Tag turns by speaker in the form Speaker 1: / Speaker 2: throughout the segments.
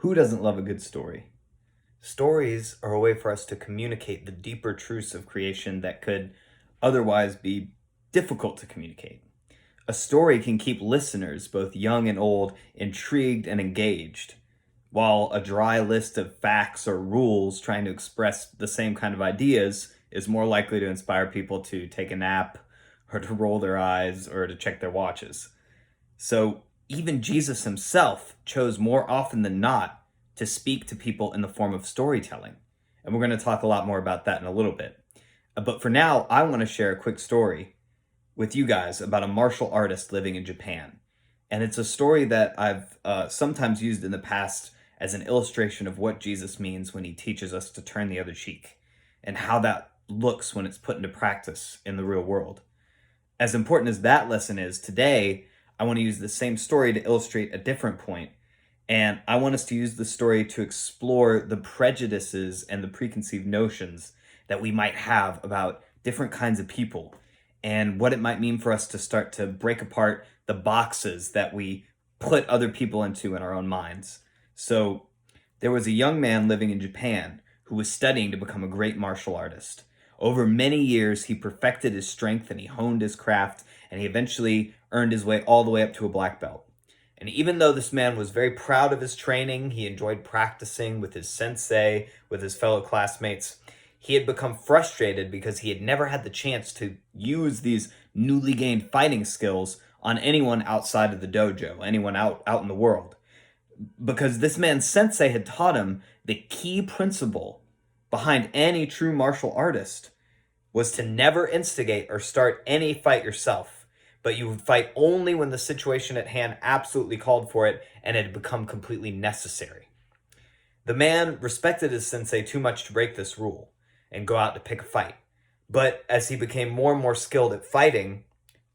Speaker 1: Who doesn't love a good story? Stories are a way for us to communicate the deeper truths of creation that could otherwise be difficult to communicate. A story can keep listeners, both young and old, intrigued and engaged, while a dry list of facts or rules trying to express the same kind of ideas is more likely to inspire people to take a nap or to roll their eyes or to check their watches. So even Jesus himself chose more often than not to speak to people in the form of storytelling. And we're going to talk a lot more about that in a little bit. But for now, I want to share a quick story with you guys about a martial artist living in Japan. And it's a story that I've sometimes used in the past as an illustration of what Jesus means when he teaches us to turn the other cheek and how that looks when it's put into practice in the real world. As important as that lesson is, today I want to use the same story to illustrate a different point. And I want us to use the story to explore the prejudices and the preconceived notions that we might have about different kinds of people and what it might mean for us to start to break apart the boxes that we put other people into in our own minds. So, there was a young man living in Japan who was studying to become a great martial artist. Over many years, he perfected his strength and he honed his craft, and he eventually earned his way all the way up to a black belt. And even though this man was very proud of his training, he enjoyed practicing with his sensei, with his fellow classmates, he had become frustrated because he had never had the chance to use these newly gained fighting skills on anyone outside of the dojo, anyone out in the world. Because this man's sensei had taught him the key principle behind any true martial artist was to never instigate or start any fight yourself, but you would fight only when the situation at hand absolutely called for it and it had become completely necessary. The man respected his sensei too much to break this rule and go out to pick a fight. But as he became more and more skilled at fighting,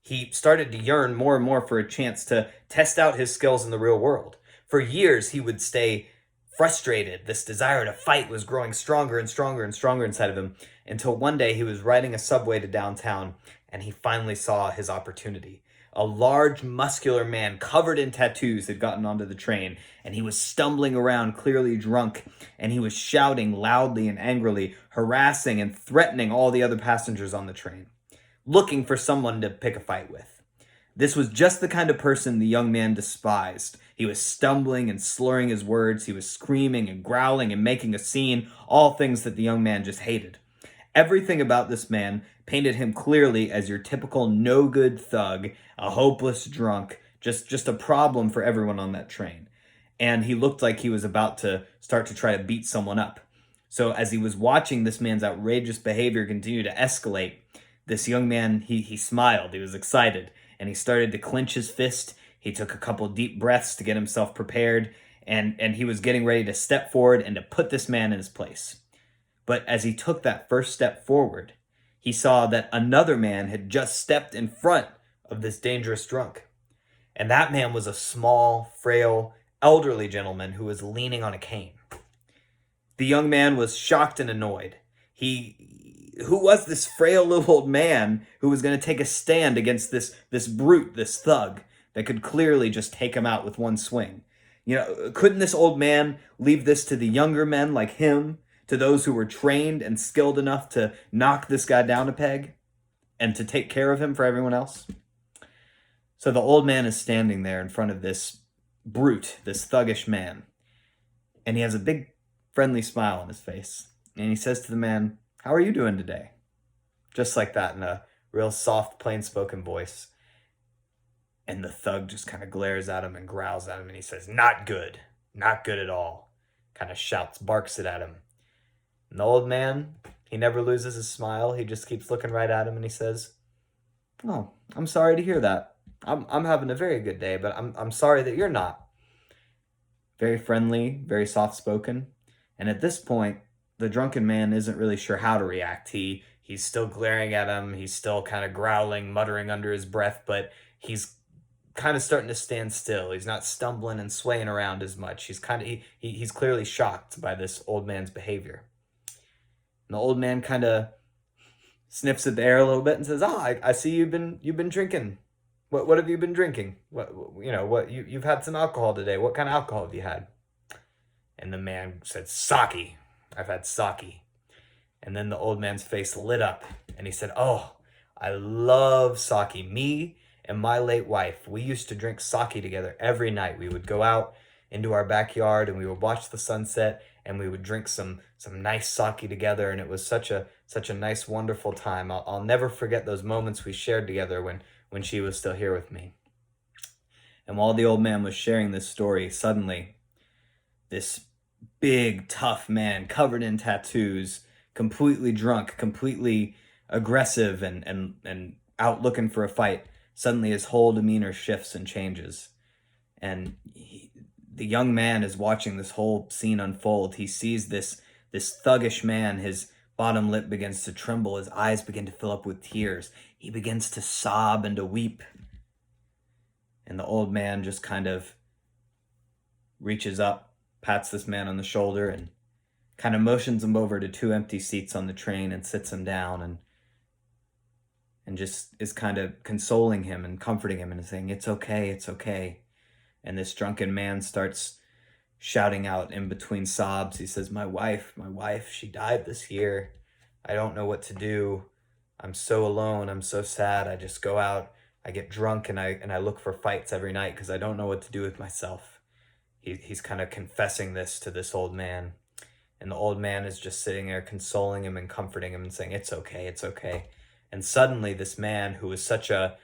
Speaker 1: he started to yearn more and more for a chance to test out his skills in the real world. For years, he would stay frustrated. This desire to fight was growing stronger and stronger and stronger inside of him until one day he was riding a subway to downtown and he finally saw his opportunity. A large, muscular man covered in tattoos had gotten onto the train, and he was stumbling around, clearly drunk, and he was shouting loudly and angrily, harassing and threatening all the other passengers on the train, looking for someone to pick a fight with. This was just the kind of person the young man despised. He was stumbling and slurring his words. He was screaming and growling and making a scene, all things that the young man just hated. Everything about this man painted him clearly as your typical no-good thug, a hopeless drunk, just a problem for everyone on that train. And he looked like he was about to start to try to beat someone up. So as he was watching this man's outrageous behavior continue to escalate, this young man, he smiled, he was excited, and he started to clench his fist. He took a couple deep breaths to get himself prepared, and he was getting ready to step forward and to put this man in his place. But as he took that first step forward, he saw that another man had just stepped in front of this dangerous drunk. And that man was a small, frail, elderly gentleman who was leaning on a cane. The young man was shocked and annoyed. Who was this frail little old man who was going to take a stand against this brute, this thug, that could clearly just take him out with one swing? Couldn't this old man leave this to the younger men like him, to those who were trained and skilled enough to knock this guy down a peg and to take care of him for everyone else? So the old man is standing there in front of this brute, this thuggish man, and he has a big friendly smile on his face. And he says to the man, "How are you doing today?" Just like that, in a real soft, plain-spoken voice. And the thug just kind of glares at him and growls at him, and he says, "Not good. Not good at all." Kind of shouts, barks it at him. And the old man, he never loses his smile. He just keeps looking right at him, and he says, "Oh, I'm sorry to hear that. I'm having a very good day, but I'm sorry that you're not." Very friendly, very soft-spoken. And at this point, the drunken man isn't really sure how to react. He's still glaring at him. He's still kind of growling, muttering under his breath, but he's kind of starting to stand still. He's not stumbling and swaying around as much. He's clearly shocked by this old man's behavior. And the old man kind of sniffs at the air a little bit and says, I see you've been drinking. What have you been drinking? You've had some alcohol today. What kind of alcohol have you had?" And the man said, "Sake. I've had sake." And then the old man's face lit up and he said, "Oh, I love sake. Me and my late wife, we used to drink sake together every night. We would go out into our backyard and we would watch the sunset and we would drink some nice sake together, and it was such a nice, wonderful time. I'll never forget those moments we shared together when she was still here with me." And while the old man was sharing this story, suddenly this big, tough man covered in tattoos, completely drunk, completely aggressive and out looking for a fight, suddenly his whole demeanor shifts and changes. And the young man is watching this whole scene unfold. He sees this thuggish man. His bottom lip begins to tremble. His eyes begin to fill up with tears. He begins to sob and to weep. And the old man just kind of reaches up, pats this man on the shoulder, and kind of motions him over to two empty seats on the train and sits him down and just is kind of consoling him and comforting him and saying, "It's okay, it's okay." And this drunken man starts shouting out in between sobs. He says, my wife, she died this year. I don't know what to do. I'm so alone. I'm so sad. I just go out, I get drunk, and I look for fights every night because I don't know what to do with myself." He's kind of confessing this to this old man. And the old man is just sitting there consoling him and comforting him and saying, "It's okay, it's okay." And suddenly this man, who was such a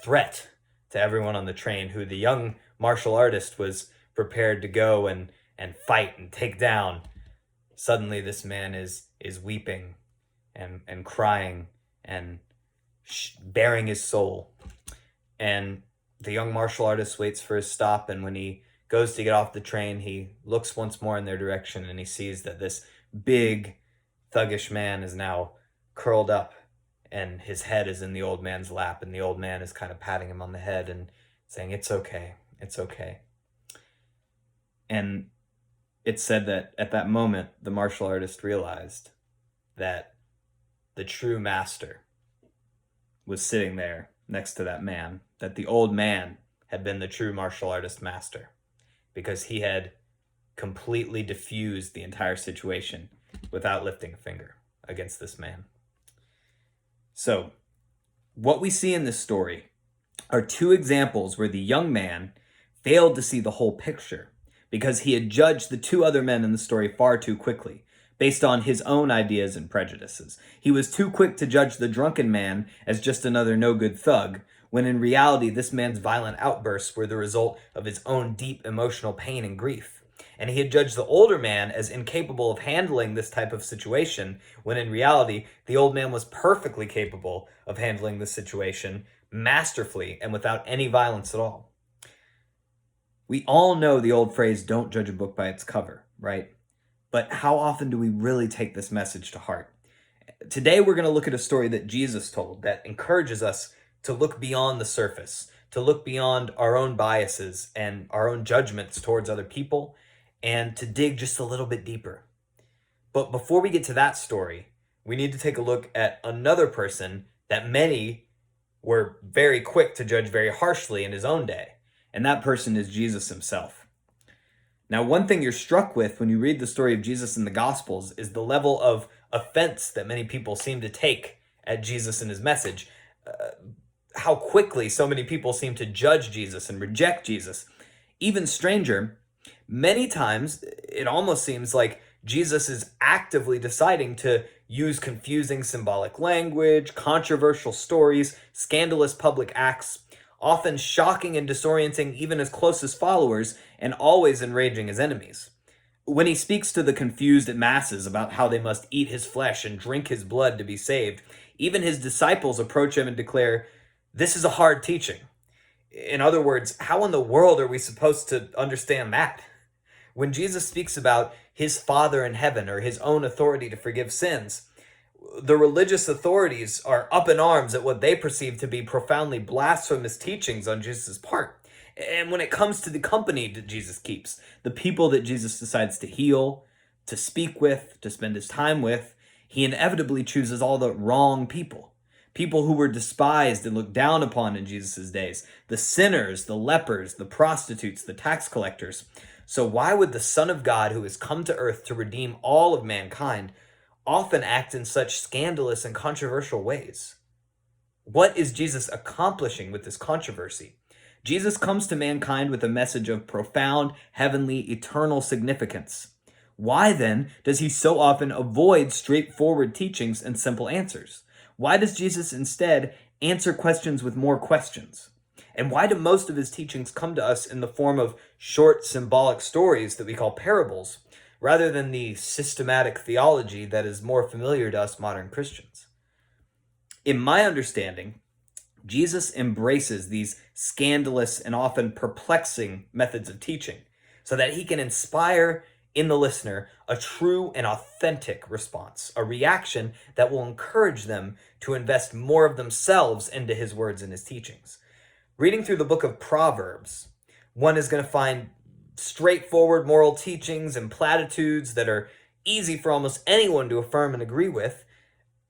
Speaker 1: threat to everyone on the train, who the young martial artist was prepared to go and fight and take down, suddenly this man is weeping and crying and bearing his soul. And the young martial artist waits for his stop, and when he goes to get off the train, he looks once more in their direction and he sees that this big, thuggish man is now curled up and his head is in the old man's lap, and the old man is kind of patting him on the head and saying, "It's okay, it's okay." And it's said that at that moment, the martial artist realized that the true master was sitting there next to that man, that the old man had been the true martial artist master, because he had completely diffused the entire situation without lifting a finger against this man. So, what we see in this story are two examples where the young man failed to see the whole picture because he had judged the two other men in the story far too quickly, based on his own ideas and prejudices. He was too quick to judge the drunken man as just another no-good thug, when in reality this man's violent outbursts were the result of his own deep emotional pain and grief. And he had judged the older man as incapable of handling this type of situation, when in reality the old man was perfectly capable of handling the situation masterfully and without any violence at all. We all know the old phrase, "Don't judge a book by its cover," right? But how often do we really take this message to heart? Today we're going to look at a story that Jesus told that encourages us to look beyond the surface, to look beyond our own biases and our own judgments towards other people, and to dig just a little bit deeper. But before we get to that story, we need to take a look at another person that many were very quick to judge very harshly in his own day, and that person is Jesus himself. Now, one thing you're struck with when you read the story of Jesus in the Gospels is the level of offense that many people seem to take at Jesus and his message. How quickly so many people seem to judge Jesus and reject Jesus. Even stranger, many times it almost seems like Jesus is actively deciding to use confusing symbolic language, controversial stories, scandalous public acts, often shocking and disorienting even his closest followers, and always enraging his enemies. When he speaks to the confused masses about how they must eat his flesh and drink his blood to be saved, even his disciples approach him and declare, "This is a hard teaching." In other words, how in the world are we supposed to understand that? When Jesus speaks about his Father in heaven or his own authority to forgive sins, the religious authorities are up in arms at what they perceive to be profoundly blasphemous teachings on Jesus' part. And when it comes to the company that Jesus keeps, the people that Jesus decides to heal, to speak with, to spend his time with, he inevitably chooses all the wrong people people who were despised and looked down upon in Jesus' days, the sinners, the lepers, the prostitutes, the tax collectors. So why would the Son of God, who has come to earth to redeem all of mankind, often act in such scandalous and controversial ways? What is Jesus accomplishing with this controversy? Jesus comes to mankind with a message of profound, heavenly, eternal significance. Why then does he so often avoid straightforward teachings and simple answers? Why does Jesus instead answer questions with more questions? And why do most of his teachings come to us in the form of short symbolic stories that we call parables, rather than the systematic theology that is more familiar to us modern Christians? In my understanding, Jesus embraces these scandalous and often perplexing methods of teaching so that he can inspire in the listener a true and authentic response, a reaction that will encourage them to invest more of themselves into his words and his teachings. Reading through the book of Proverbs, one is going to find straightforward moral teachings and platitudes that are easy for almost anyone to affirm and agree with.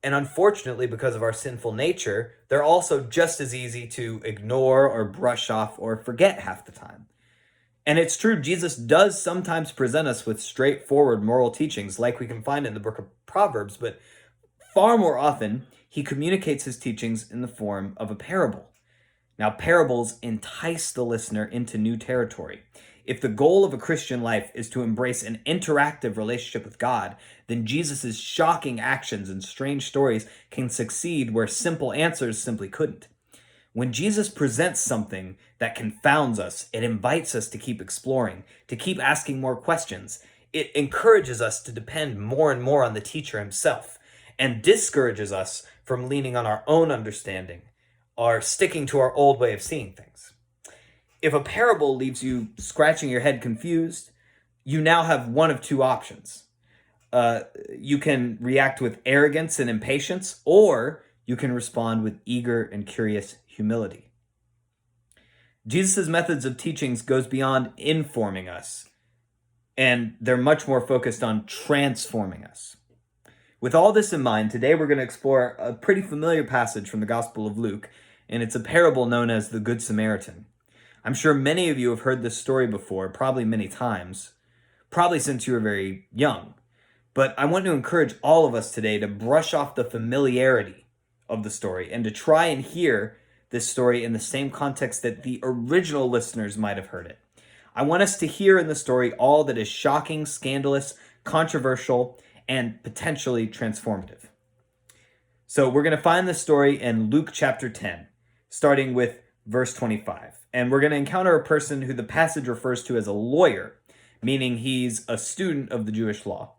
Speaker 1: And unfortunately, because of our sinful nature, they're also just as easy to ignore or brush off or forget half the time. And it's true, Jesus does sometimes present us with straightforward moral teachings like we can find in the book of Proverbs, but far more often, he communicates his teachings in the form of a parable. Now, parables entice the listener into new territory. If the goal of a Christian life is to embrace an interactive relationship with God, then Jesus' shocking actions and strange stories can succeed where simple answers simply couldn't. When Jesus presents something that confounds us, it invites us to keep exploring, to keep asking more questions. It encourages us to depend more and more on the teacher himself, and discourages us from leaning on our own understanding or sticking to our old way of seeing things. If a parable leaves you scratching your head confused, you now have one of two options. You can react with arrogance and impatience, or you can respond with eager and curious humility. Jesus' methods of teachings goes beyond informing us, and they're much more focused on transforming us. With all this in mind, today we're going to explore a pretty familiar passage from the Gospel of Luke, and it's a parable known as the Good Samaritan. I'm sure many of you have heard this story before, probably many times, probably since you were very young. But I want to encourage all of us today to brush off the familiarity of the story and to try and hear this story in the same context that the original listeners might have heard it. I want us to hear in the story all that is shocking, scandalous, controversial, and potentially transformative. So we're going to find this story in Luke chapter 10, starting with verse 25. And we're going to encounter a person who the passage refers to as a lawyer, meaning he's a student of the Jewish law.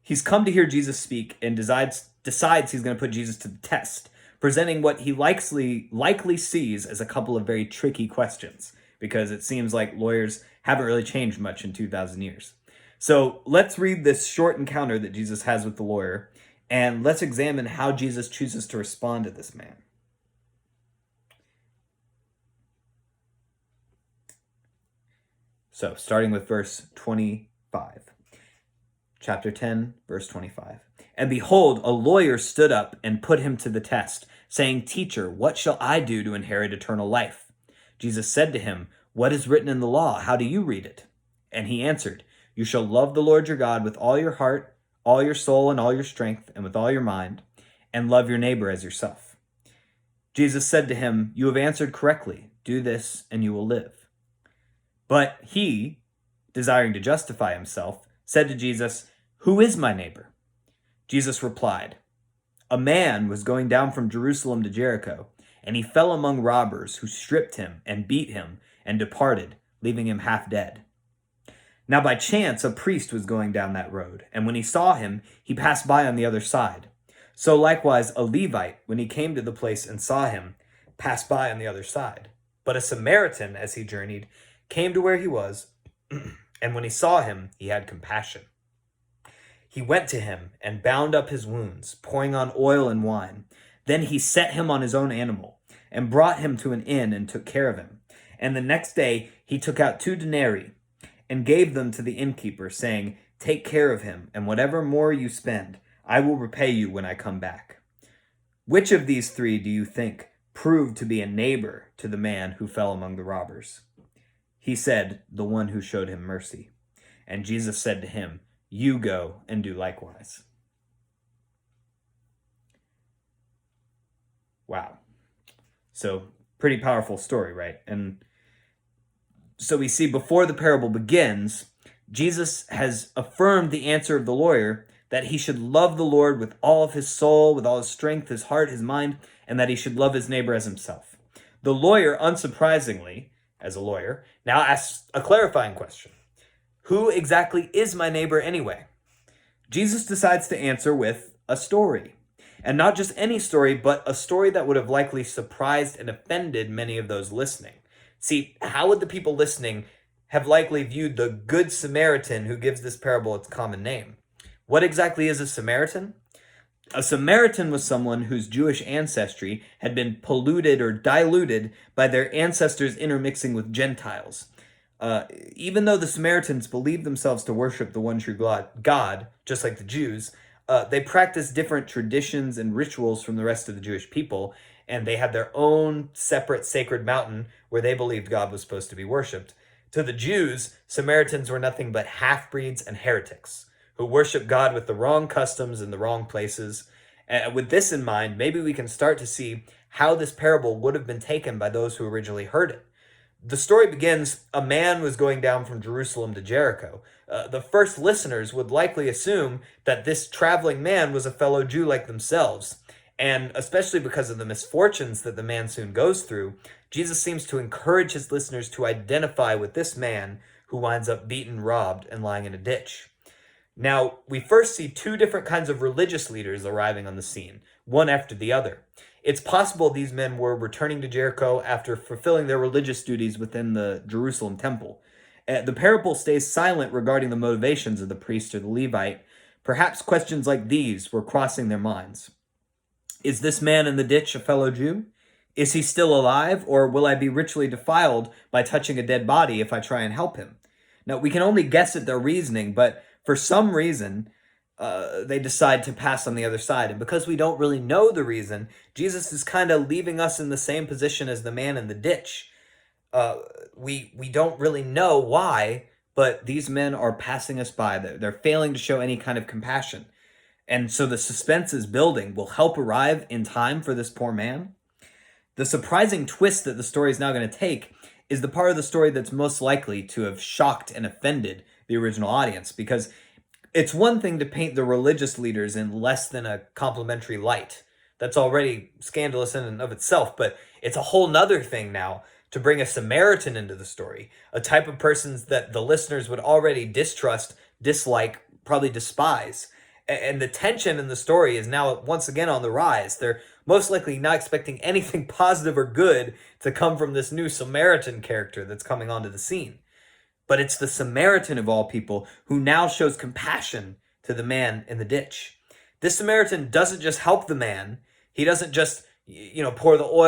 Speaker 1: He's come to hear Jesus speak and decides he's going to put Jesus to the test, presenting what he likely sees as a couple of very tricky questions, because it seems like lawyers haven't really changed much in 2,000 years. So let's read this short encounter that Jesus has with the lawyer, and let's examine how Jesus chooses to respond to this man. So, starting with verse 25. Chapter 10, verse 25. And behold, a lawyer stood up and put him to the test, saying, Teacher, what shall I do to inherit eternal life? Jesus said to him, What is written in the law? How do you read it? And he answered, You shall love the Lord your God with all your heart, all your soul, and all your strength, and with all your mind, and love your neighbor as yourself. Jesus said to him, You have answered correctly. Do this, and you will live. But he, desiring to justify himself, said to Jesus, Who is my neighbor? Jesus replied, A man was going down from Jerusalem to Jericho, and he fell among robbers who stripped him and beat him and departed, leaving him half dead. Now by chance a priest was going down that road, and when he saw him, he passed by on the other side. So likewise a Levite, when he came to the place and saw him, passed by on the other side. But a Samaritan, as he journeyed, came to where he was, and when he saw him, he had compassion. He went to him and bound up his wounds, pouring on oil and wine. Then he set him on his own animal and brought him to an inn and took care of him. And the next day he took out 2 denarii and gave them to the innkeeper, saying, Take care of him, and whatever more you spend, I will repay you when I come back. Which of these three do you think proved to be a neighbor to the man who fell among the robbers? He said, the one who showed him mercy. And Jesus said to him, you go and do likewise. Wow. So, pretty powerful story, right? And so we see before the parable begins, Jesus has affirmed the answer of the lawyer that he should love the Lord with all of his soul, with all his strength, his heart, his mind, and that he should love his neighbor as himself. The lawyer, unsurprisingly, as a lawyer, now asks a clarifying question. Who exactly is my neighbor anyway? Jesus decides to answer with a story. And not just any story, but a story that would have likely surprised and offended many of those listening. See, how would the people listening have likely viewed the Good Samaritan who gives this parable its common name? What exactly is a Samaritan? A Samaritan was someone whose Jewish ancestry had been polluted or diluted by their ancestors intermixing with Gentiles. Even though the Samaritans believed themselves to worship the one true God, just like the Jews, they practiced different traditions and rituals from the rest of the Jewish people, and they had their own separate sacred mountain where they believed God was supposed to be worshipped. To the Jews, Samaritans were nothing but half-breeds and heretics who worship God with the wrong customs in the wrong places. And with this in mind, maybe we can start to see how this parable would have been taken by those who originally heard it. The story begins, a man was going down from Jerusalem to Jericho. The first listeners would likely assume that this traveling man was a fellow Jew like themselves. And especially because of the misfortunes that the man soon goes through, Jesus seems to encourage his listeners to identify with this man who winds up beaten, robbed, and lying in a ditch. Now, we first see two different kinds of religious leaders arriving on the scene, one after the other. It's possible these men were returning to Jericho after fulfilling their religious duties within the Jerusalem temple. The parable stays silent regarding the motivations of the priest or the Levite. Perhaps questions like these were crossing their minds. Is this man in the ditch a fellow Jew? Is he still alive, or will I be ritually defiled by touching a dead body if I try and help him? Now, we can only guess at their reasoning, but for some reason, they decide to pass on the other side. And because we don't really know the reason, Jesus is kind of leaving us in the same position as the man in the ditch. We don't really know why, but these men are passing us by. They're failing to show any kind of compassion. And so the suspense is building. Will help arrive in time for this poor man? The surprising twist that the story is now going to take is the part of the story that's most likely to have shocked and offended the original audience, because it's one thing to paint the religious leaders in less than a complimentary light. That's already scandalous in and of itself, but it's a whole nother thing now to bring a Samaritan into the story, a type of persons that the listeners would already distrust, dislike, probably despise. And the tension in the story is now once again on the rise. They're most likely not expecting anything positive or good to come from this new Samaritan character that's coming onto the scene. But it's the Samaritan of all people who now shows compassion to the man in the ditch. This Samaritan doesn't just help the man. He doesn't just, pour the oil